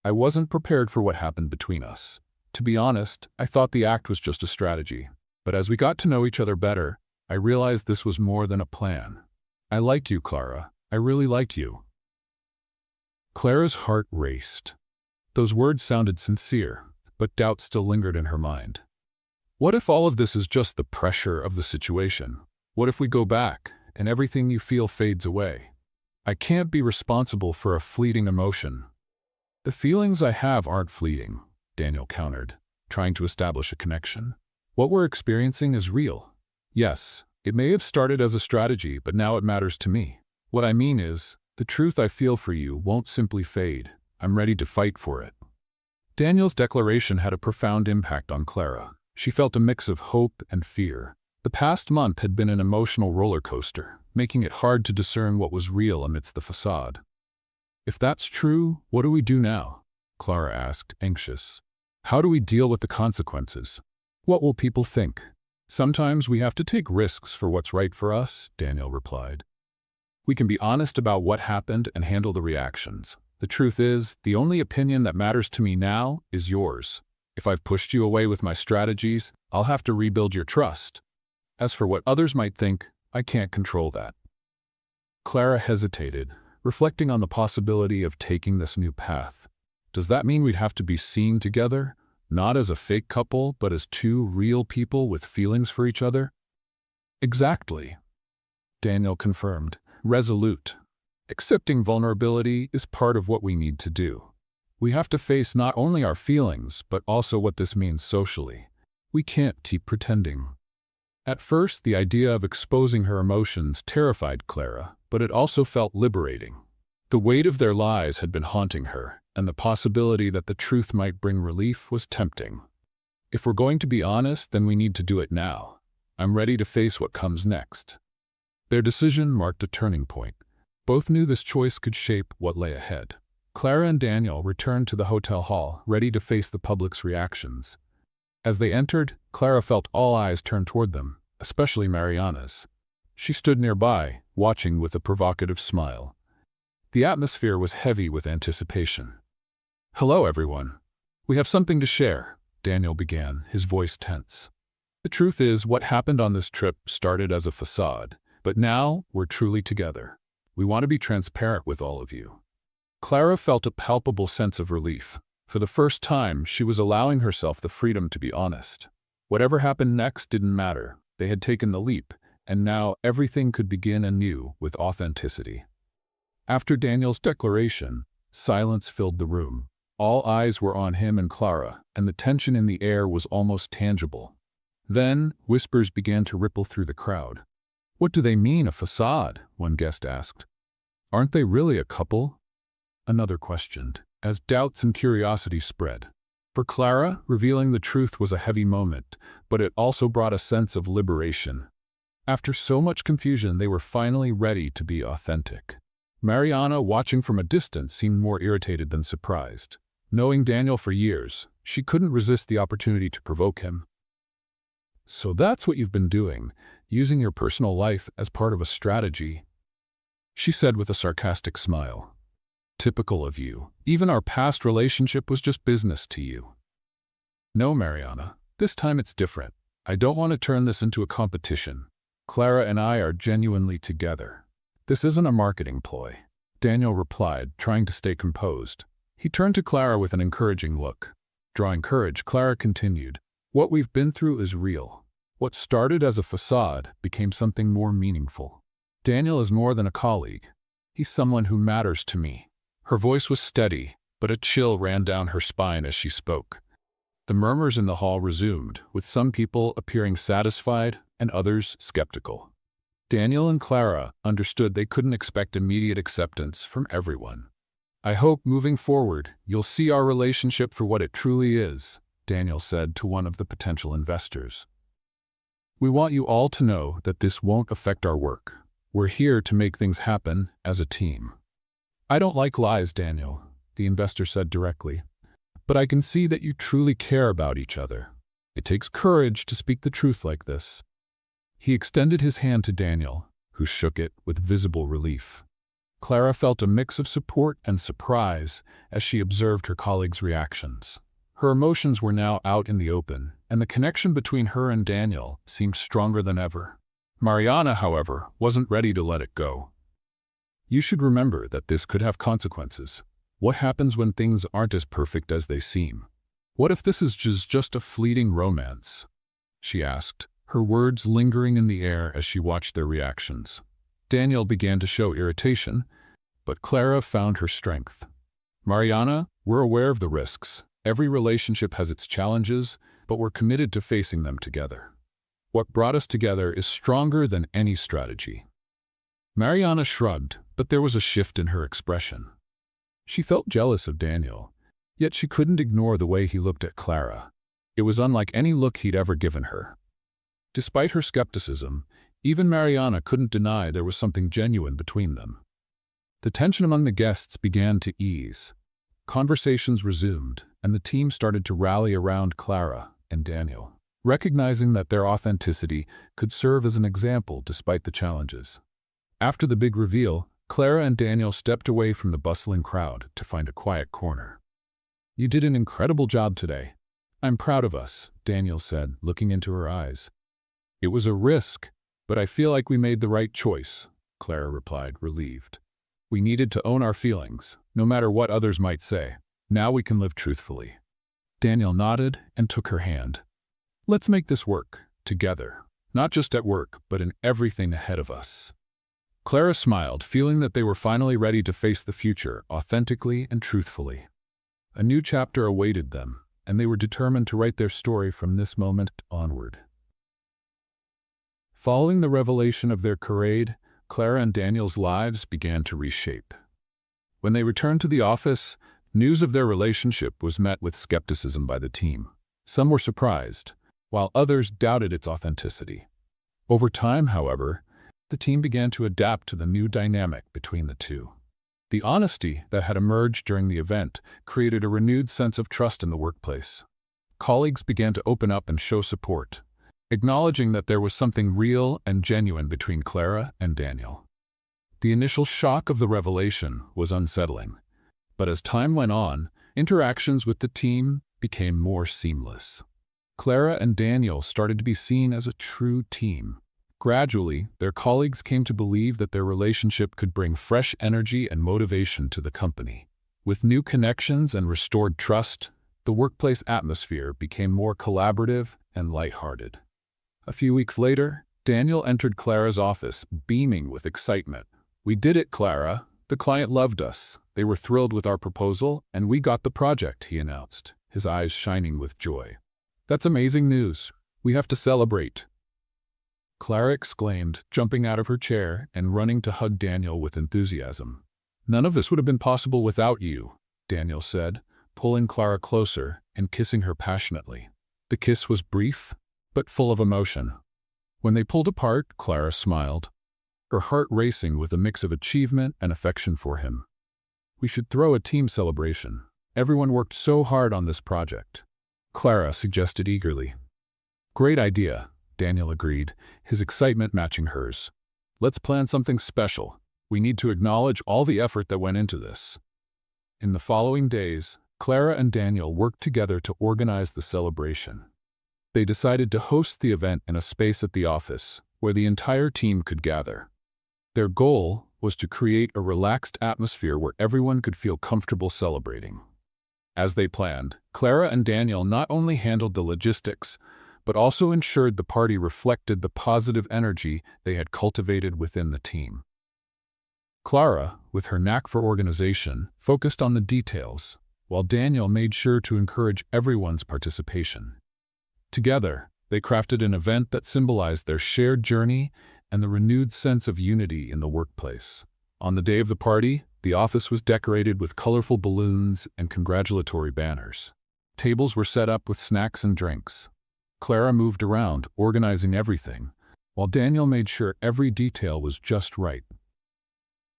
"I wasn't prepared for what happened between us. To be honest, I thought the act was just a strategy. But as we got to know each other better, I realized this was more than a plan. I like you, Clara. I really like you." Clara's heart raced. Those words sounded sincere, but doubt still lingered in her mind. What if all of this is just the pressure of the situation? What if we go back, and everything you feel fades away? I can't be responsible for a fleeting emotion. "The feelings I have aren't fleeting," Daniel countered, trying to establish a connection. "What we're experiencing is real. Yes, it may have started as a strategy, but now it matters to me. What I mean is, the truth I feel for you won't simply fade. I'm ready to fight for it." Daniel's declaration had a profound impact on Clara. She felt a mix of hope and fear. The past month had been an emotional roller coaster, making it hard to discern what was real amidst the facade. "If that's true, what do we do now?" Clara asked, anxious. "How do we deal with the consequences? What will people think?" "Sometimes we have to take risks for what's right for us," Daniel replied. "We can be honest about what happened and handle the reactions. The truth is, the only opinion that matters to me now is yours. If I've pushed you away with my strategies, I'll have to rebuild your trust. As for what others might think, I can't control that." Clara hesitated, reflecting on the possibility of taking this new path. Does that mean we'd have to be seen together? Not as a fake couple, but as two real people with feelings for each other? "Exactly," Daniel confirmed, resolute. "Accepting vulnerability is part of what we need to do. We have to face not only our feelings, but also what this means socially. We can't keep pretending." At first, the idea of exposing her emotions terrified Clara, but it also felt liberating. The weight of their lies had been haunting her, and the possibility that the truth might bring relief was tempting. If we're going to be honest, then we need to do it now. I'm ready to face what comes next. Their decision marked a turning point. Both knew this choice could shape what lay ahead. Clara and Daniel returned to the hotel hall, ready to face the public's reactions. As they entered, Clara felt all eyes turn toward them, especially Mariana's. She stood nearby, watching with a provocative smile. The atmosphere was heavy with anticipation. "Hello, everyone. We have something to share," Daniel began, his voice tense. "The truth is, what happened on this trip started as a facade, but now we're truly together. We want to be transparent with all of you." Clara felt a palpable sense of relief. For the first time, she was allowing herself the freedom to be honest. Whatever happened next didn't matter. They had taken the leap, and now everything could begin anew with authenticity. After Daniel's declaration, silence filled the room. All eyes were on him and Clara, and the tension in the air was almost tangible. Then, whispers began to ripple through the crowd. "What do they mean, a facade?" one guest asked. "Aren't they really a couple?" Another questioned, as doubts and curiosity spread. For Clara, revealing the truth was a heavy moment, but it also brought a sense of liberation. After so much confusion, they were finally ready to be authentic. Mariana, watching from a distance, seemed more irritated than surprised. Knowing Daniel for years, she couldn't resist the opportunity to provoke him. "So that's what you've been doing, using your personal life as part of a strategy," she said with a sarcastic smile. "Typical of you. Even our past relationship was just business to you." "No, Mariana. This time it's different. I don't want to turn this into a competition. Clara and I are genuinely together. This isn't a marketing ploy," Daniel replied, trying to stay composed. He turned to Clara with an encouraging look. Drawing courage, Clara continued, "What we've been through is real. What started as a facade became something more meaningful. Daniel is more than a colleague. He's someone who matters to me." Her voice was steady, but a chill ran down her spine as she spoke. The murmurs in the hall resumed, with some people appearing satisfied and others skeptical. Daniel and Clara understood they couldn't expect immediate acceptance from everyone. "I hope, moving forward, you'll see our relationship for what it truly is," Daniel said to one of the potential investors. "We want you all to know that this won't affect our work. We're here to make things happen as a team." "I don't like lies, Daniel," the investor said directly. "But I can see that you truly care about each other. It takes courage to speak the truth like this." He extended his hand to Daniel, who shook it with visible relief. Clara felt a mix of support and surprise as she observed her colleagues' reactions. Her emotions were now out in the open, and the connection between her and Daniel seemed stronger than ever. Mariana, however, wasn't ready to let it go. "You should remember that this could have consequences. What happens when things aren't as perfect as they seem? What if this is just a fleeting romance?" she asked, her words lingering in the air as she watched their reactions. Daniel began to show irritation, but Clara found her strength. "Mariana, we're aware of the risks. Every relationship has its challenges, but we're committed to facing them together. What brought us together is stronger than any strategy." Mariana shrugged, but there was a shift in her expression. She felt jealous of Daniel, yet she couldn't ignore the way he looked at Clara. It was unlike any look he'd ever given her. Despite her skepticism, even Mariana couldn't deny there was something genuine between them. The tension among the guests began to ease. Conversations resumed, and the team started to rally around Clara and Daniel, recognizing that their authenticity could serve as an example despite the challenges. After the big reveal, Clara and Daniel stepped away from the bustling crowd to find a quiet corner. "You did an incredible job today. I'm proud of us," Daniel said, looking into her eyes. "It was a risk, but I feel like we made the right choice," Clara replied, relieved. "We needed to own our feelings, no matter what others might say. Now we can live truthfully." Daniel nodded and took her hand. "Let's make this work, together, not just at work, but in everything ahead of us." Clara smiled, feeling that they were finally ready to face the future authentically and truthfully. A new chapter awaited them, and they were determined to write their story from this moment onward. Following the revelation of their charade, Clara and Daniel's lives began to reshape. When they returned to the office, News of their relationship was met with skepticism by the team. Some were surprised, while others doubted its authenticity. Over time, however, the team began to adapt to the new dynamic between the two. The honesty that had emerged during the event created a renewed sense of trust in the workplace. Colleagues began to open up and show support, acknowledging that there was something real and genuine between Clara and Daniel. The initial shock of the revelation was unsettling, but as time went on, interactions with the team became more seamless. Clara and Daniel started to be seen as a true team. Gradually, their colleagues came to believe that their relationship could bring fresh energy and motivation to the company. With new connections and restored trust, the workplace atmosphere became more collaborative and lighthearted. A few weeks later, Daniel entered Clara's office, beaming with excitement. "We did it, Clara. The client loved us. They were thrilled with our proposal, and we got the project," he announced, his eyes shining with joy. "That's amazing news. We have to celebrate," Clara exclaimed, jumping out of her chair and running to hug Daniel with enthusiasm. "None of this would have been possible without you," Daniel said, pulling Clara closer and kissing her passionately. The kiss was brief, but full of emotion. When they pulled apart, Clara smiled, her heart racing with a mix of achievement and affection for him. "We should throw a team celebration. Everyone worked so hard on this project," Clara suggested eagerly. "Great idea," Daniel agreed, his excitement matching hers. "Let's plan something special. We need to acknowledge all the effort that went into this." In the following days, Clara and Daniel worked together to organize the celebration. They decided to host the event in a space at the office where the entire team could gather. Their goal was to create a relaxed atmosphere where everyone could feel comfortable celebrating. As they planned, Clara and Daniel not only handled the logistics, but also ensured the party reflected the positive energy they had cultivated within the team. Clara, with her knack for organization, focused on the details, while Daniel made sure to encourage everyone's participation. Together, they crafted an event that symbolized their shared journey and the renewed sense of unity in the workplace. On the day of the party, the office was decorated with colorful balloons and congratulatory banners. Tables were set up with snacks and drinks. Clara moved around, organizing everything, while Daniel made sure every detail was just right.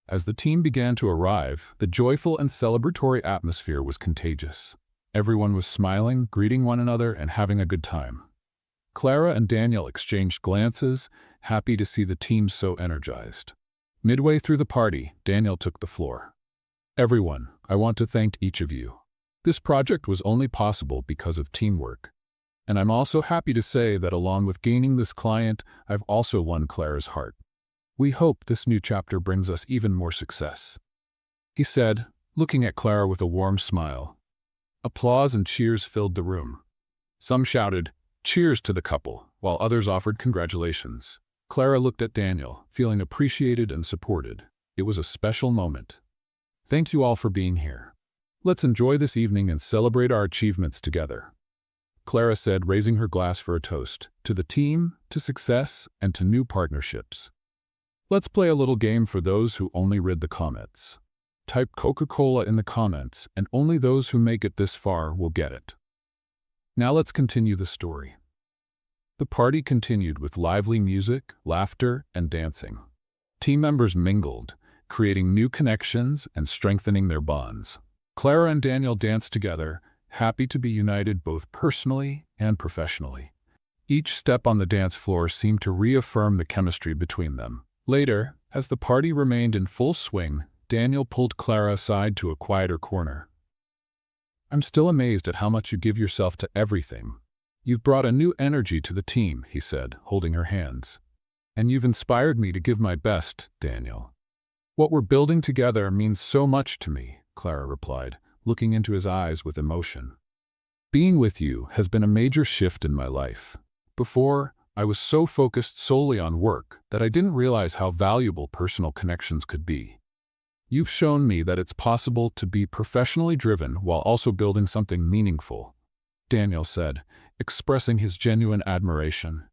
As the team began to arrive, the joyful and celebratory atmosphere was contagious. Everyone was smiling, greeting one another, and having a good time. Clara and Daniel exchanged glances, happy to see the team so energized. Midway through the party, Daniel took the floor. "Everyone, I want to thank each of you. This project was only possible because of teamwork. And I'm also happy to say that along with gaining this client, I've also won Clara's heart. We hope this new chapter brings us even more success," he said, looking at Clara with a warm smile. Applause and cheers filled the room. Some shouted, "Cheers to the couple," while others offered congratulations. Clara looked at Daniel, feeling appreciated and supported. It was a special moment. "Thank you all for being here. Let's enjoy this evening and celebrate our achievements together," Clara said, raising her glass for a toast, to the team, to success, and to new partnerships. "Let's play a little game for those who only read the comments. Type Coca-Cola in the comments, and only those who make it this far will get it." Now let's continue the story. The party continued with lively music, laughter, and dancing. Team members mingled, creating new connections and strengthening their bonds. Clara and Daniel danced together, happy to be united both personally and professionally. Each step on the dance floor seemed to reaffirm the chemistry between them. Later, as the party remained in full swing, Daniel pulled Clara aside to a quieter corner. "I'm still amazed at how much you give yourself to everything. You've brought a new energy to the team," he said, holding her hands. "And you've inspired me to give my best, Daniel." "What we're building together means so much to me," Clara replied, looking into his eyes with emotion. "Being with you has been a major shift in my life. Before, I was so focused solely on work that I didn't realize how valuable personal connections could be. You've shown me that it's possible to be professionally driven while also building something meaningful," Daniel said, expressing his genuine admiration.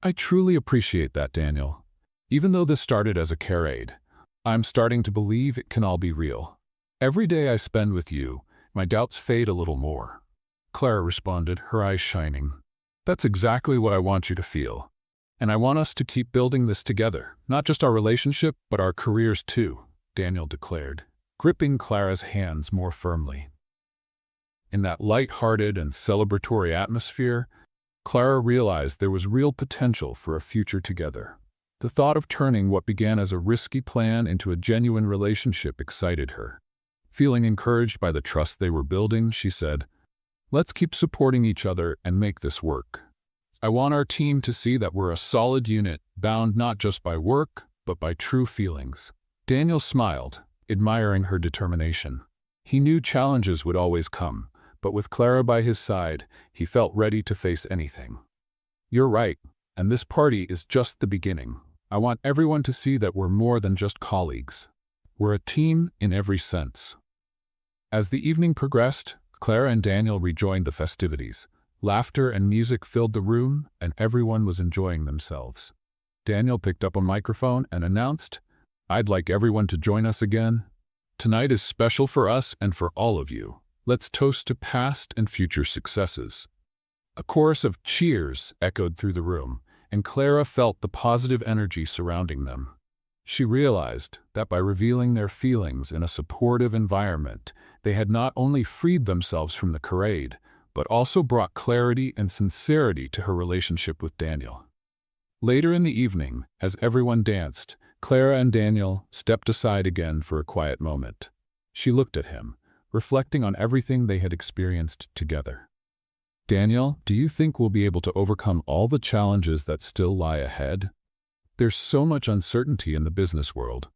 "I truly appreciate that, Daniel. Even though this started as a charade, I'm starting to believe it can all be real. Every day I spend with you My doubts fade a little more. Clara responded, her eyes shining. That's exactly what I want you to feel. And I want us to keep building this together, not just our relationship, but our careers too, Daniel declared, gripping Clara's hands more firmly. In that light-hearted and celebratory atmosphere, Clara realized there was real potential for a future together. The thought of turning what began as a risky plan into a genuine relationship excited her. Feeling encouraged by the trust they were building, she said, "Let's keep supporting each other and make this work. I want our team to see that we're a solid unit, bound not just by work, but by true feelings." Daniel smiled, admiring her determination. He knew challenges would always come, but with Clara by his side, he felt ready to face anything. "You're right, and this party is just the beginning. I want everyone to see that we're more than just colleagues. We're a team in every sense." As the evening progressed, Clara and Daniel rejoined the festivities. Laughter and music filled the room, and everyone was enjoying themselves. Daniel picked up a microphone and announced, "I'd like everyone to join us again. Tonight is special for us and for all of you. Let's toast to past and future successes." A chorus of cheers echoed through the room, and Clara felt the positive energy surrounding them. She realized that by revealing their feelings in a supportive environment, they had not only freed themselves from the charade, but also brought clarity and sincerity to her relationship with Daniel. Later in the evening, as everyone danced, Clara and Daniel stepped aside again for a quiet moment. She looked at him, reflecting on everything they had experienced together. "Daniel, do you think we'll be able to overcome all the challenges that still lie ahead? There's so much uncertainty in the business world."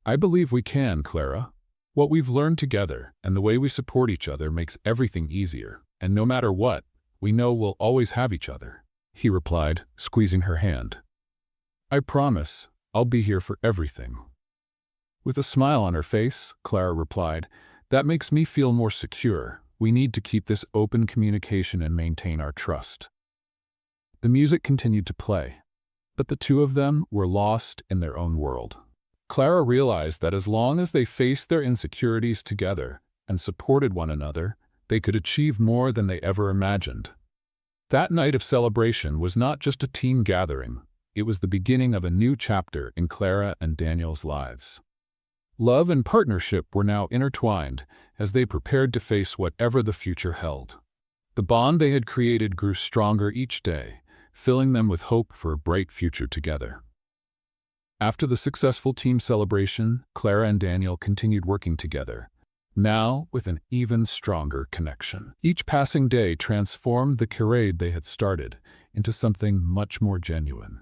"I believe we can, Clara. What we've learned together and the way we support each other makes everything easier, and no matter what, we know we'll always have each other," he replied, squeezing her hand. "I promise, I'll be here for everything." With a smile on her face, Clara replied, "That makes me feel more secure. We need to keep this open communication and maintain our trust." The music continued to play, but the two of them were lost in their own world. Clara realized that as long as they faced their insecurities together and supported one another, they could achieve more than they ever imagined. That night of celebration was not just a team gathering, it was the beginning of a new chapter in Clara and Daniel's lives. Love and partnership were now intertwined as they prepared to face whatever the future held. The bond they had created grew stronger each day, filling them with hope for a bright future together. After the successful team celebration, Clara and Daniel continued working together, now with an even stronger connection. Each passing day transformed the charade they had started into something much more genuine.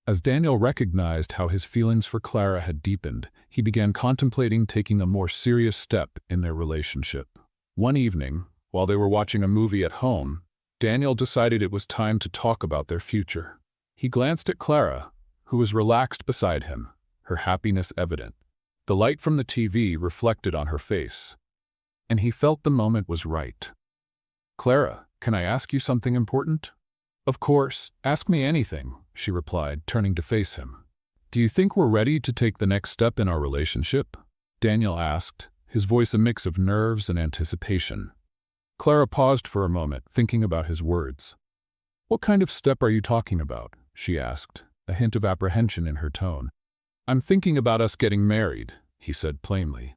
As Daniel recognized how his feelings for Clara had deepened, he began contemplating taking a more serious step in their relationship. One evening, while they were watching a movie at home, Daniel decided it was time to talk about their future. He glanced at Clara, who was relaxed beside him, her happiness evident. The light from the TV reflected on her face, and he felt the moment was right. "Clara, can I ask you something important?" "Of course, ask me anything," she replied, turning to face him. "Do you think we're ready to take the next step in our relationship?" Daniel asked, his voice a mix of nerves and anticipation. Clara paused for a moment, thinking about his words. "What kind of step are you talking about?" she asked, a hint of apprehension in her tone. "I'm thinking about us getting married," he said plainly.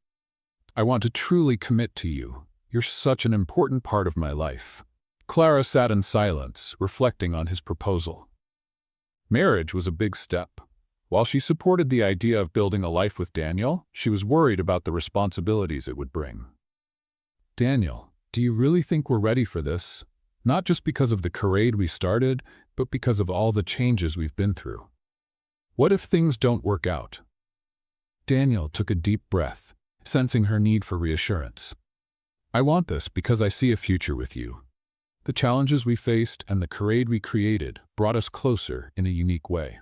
"I want to truly commit to you. You're such an important part of my life." Clara sat in silence, reflecting on his proposal. Marriage was a big step. While she supported the idea of building a life with Daniel, she was worried about the responsibilities it would bring. "Daniel, do you really think we're ready for this? Not just because of the charade we started, but because of all the changes we've been through. What if things don't work out?" Daniel took a deep breath, sensing her need for reassurance. "I want this because I see a future with you. The challenges we faced and the charade we created brought us closer in a unique way.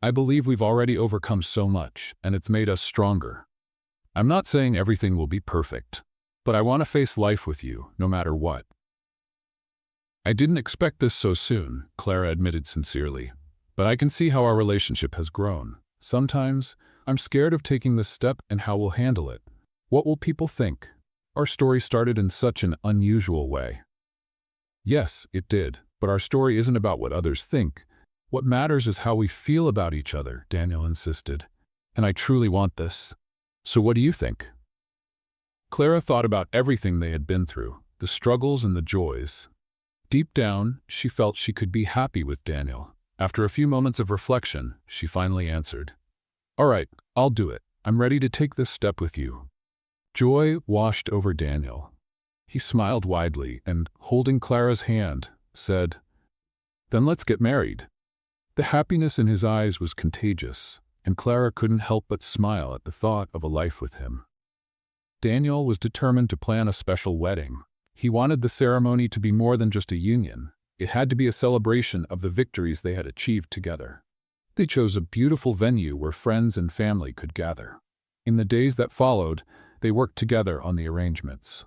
I believe we've already overcome so much, and it's made us stronger. I'm not saying everything will be perfect, but I want to face life with you, no matter what." "I didn't expect this so soon," Clara admitted sincerely, "but I can see how our relationship has grown. Sometimes, I'm scared of taking this step and how we'll handle it. What will people think? Our story started in such an unusual way. Yes, it did, but our story isn't about what others think. What matters is how we feel about each other, Daniel insisted. And I truly want this. So what do you think? Clara thought about everything they had been through, the struggles and the joys. Deep down, she felt she could be happy with Daniel. After a few moments of reflection, she finally answered, "All right, I'll do it. I'm ready to take this step with you." Joy washed over Daniel. He smiled widely and, holding Clara's hand, said, "Then let's get married." The happiness in his eyes was contagious, and Clara couldn't help but smile at the thought of a life with him. Daniel was determined to plan a special wedding. He wanted the ceremony to be more than just a union. It had to be a celebration of the victories they had achieved together. They chose a beautiful venue where friends and family could gather. In the days that followed, they worked together on the arrangements.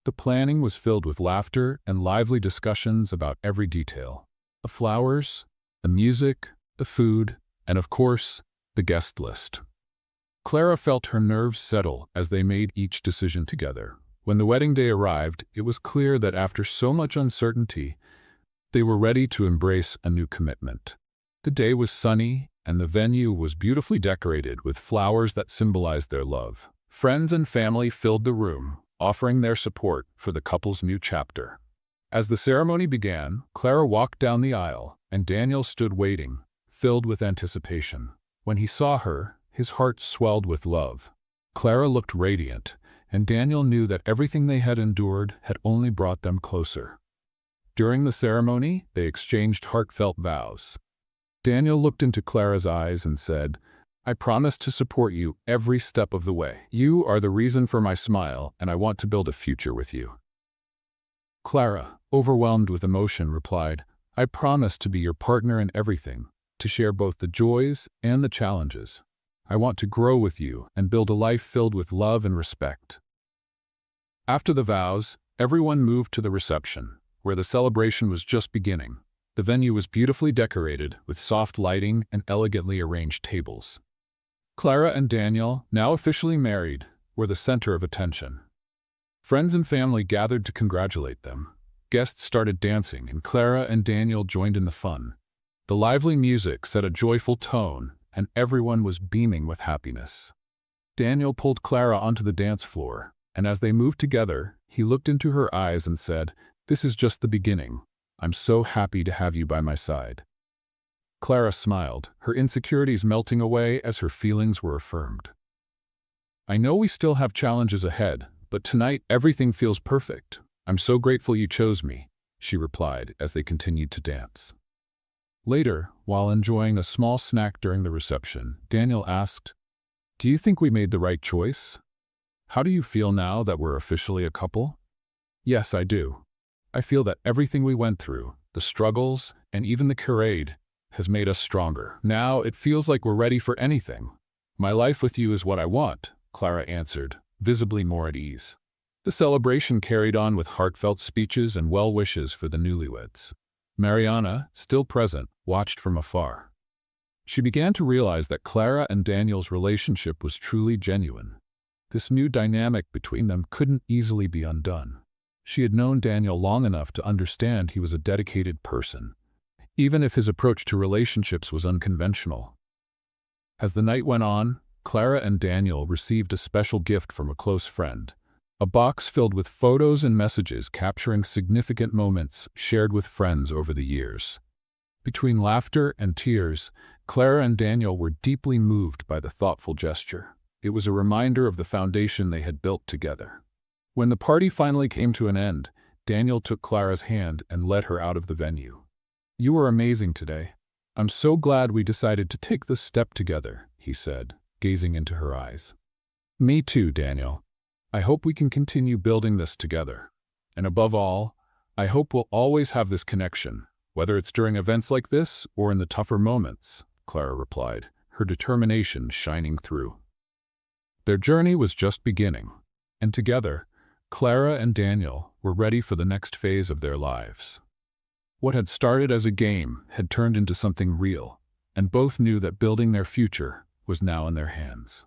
The planning was filled with laughter and lively discussions about every detail. The flowers, the music, the food, and of course, the guest list. Clara felt her nerves settle as they made each decision together. When the wedding day arrived, it was clear that after so much uncertainty, they were ready to embrace a new commitment. The day was sunny, and the venue was beautifully decorated with flowers that symbolized their love. Friends and family filled the room, offering their support for the couple's new chapter. As the ceremony began, Clara walked down the aisle, and Daniel stood waiting, filled with anticipation. When he saw her, his heart swelled with love. Clara looked radiant, and Daniel knew that everything they had endured had only brought them closer. During the ceremony, they exchanged heartfelt vows. Daniel looked into Clara's eyes and said, "I promise to support you every step of the way. You are the reason for my smile, and I want to build a future with you." Clara, overwhelmed with emotion, replied, "I promise to be your partner in everything, to share both the joys and the challenges. I want to grow with you and build a life filled with love and respect." After the vows, everyone moved to the reception, where the celebration was just beginning. The venue was beautifully decorated with soft lighting and elegantly arranged tables. Clara and Daniel, now officially married, were the center of attention. Friends and family gathered to congratulate them. Guests started dancing, and Clara and Daniel joined in the fun. The lively music set a joyful tone, and everyone was beaming with happiness. Daniel pulled Clara onto the dance floor, and as they moved together, he looked into her eyes and said, "This is just the beginning. I'm so happy to have you by my side." Clara smiled, her insecurities melting away as her feelings were affirmed. "I know we still have challenges ahead, but tonight everything feels perfect. I'm so grateful you chose me," she replied as they continued to dance. Later, while enjoying a small snack during the reception, Daniel asked, "Do you think we made the right choice? How do you feel now that we're officially a couple?" "Yes, I do. I feel that everything we went through, the struggles, and even the charade, has made us stronger. Now it feels like we're ready for anything. My life with you is what I want," Clara answered, visibly more at ease. The celebration carried on with heartfelt speeches and well wishes for the newlyweds. Mariana, still present, watched from afar. She began to realize that Clara and Daniel's relationship was truly genuine. This new dynamic between them couldn't easily be undone. She had known Daniel long enough to understand he was a dedicated person, even if his approach to relationships was unconventional. As the night went on, Clara and Daniel received a special gift from a close friend, a box filled with photos and messages capturing significant moments shared with friends over the years. Between laughter and tears, Clara and Daniel were deeply moved by the thoughtful gesture. It was a reminder of the foundation they had built together. When the party finally came to an end, Daniel took Clara's hand and led her out of the venue. "You were amazing today. I'm so glad we decided to take this step together," he said, gazing into her eyes. "Me too, Daniel. I hope we can continue building this together. And above all, I hope we'll always have this connection, whether it's during events like this or in the tougher moments," Clara replied, her determination shining through. Their journey was just beginning, and together, Clara and Daniel were ready for the next phase of their lives. What had started as a game had turned into something real, and both knew that building their future was now in their hands.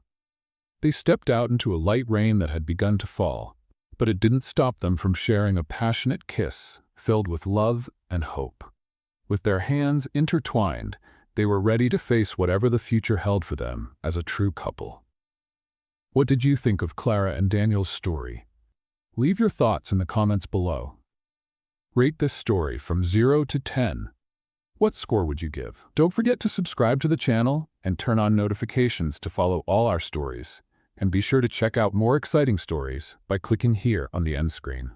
They stepped out into a light rain that had begun to fall. But it didn't stop them from sharing a passionate kiss filled with love and hope. With their hands intertwined, they were ready to face whatever the future held for them as a true couple. What did you think of Clara and Daniel's story? Leave your thoughts in the comments below. Rate this story from 0 to 10. What score would you give? Don't forget to subscribe to the channel and turn on notifications to follow all our stories. And be sure to check out more exciting stories by clicking here on the end screen.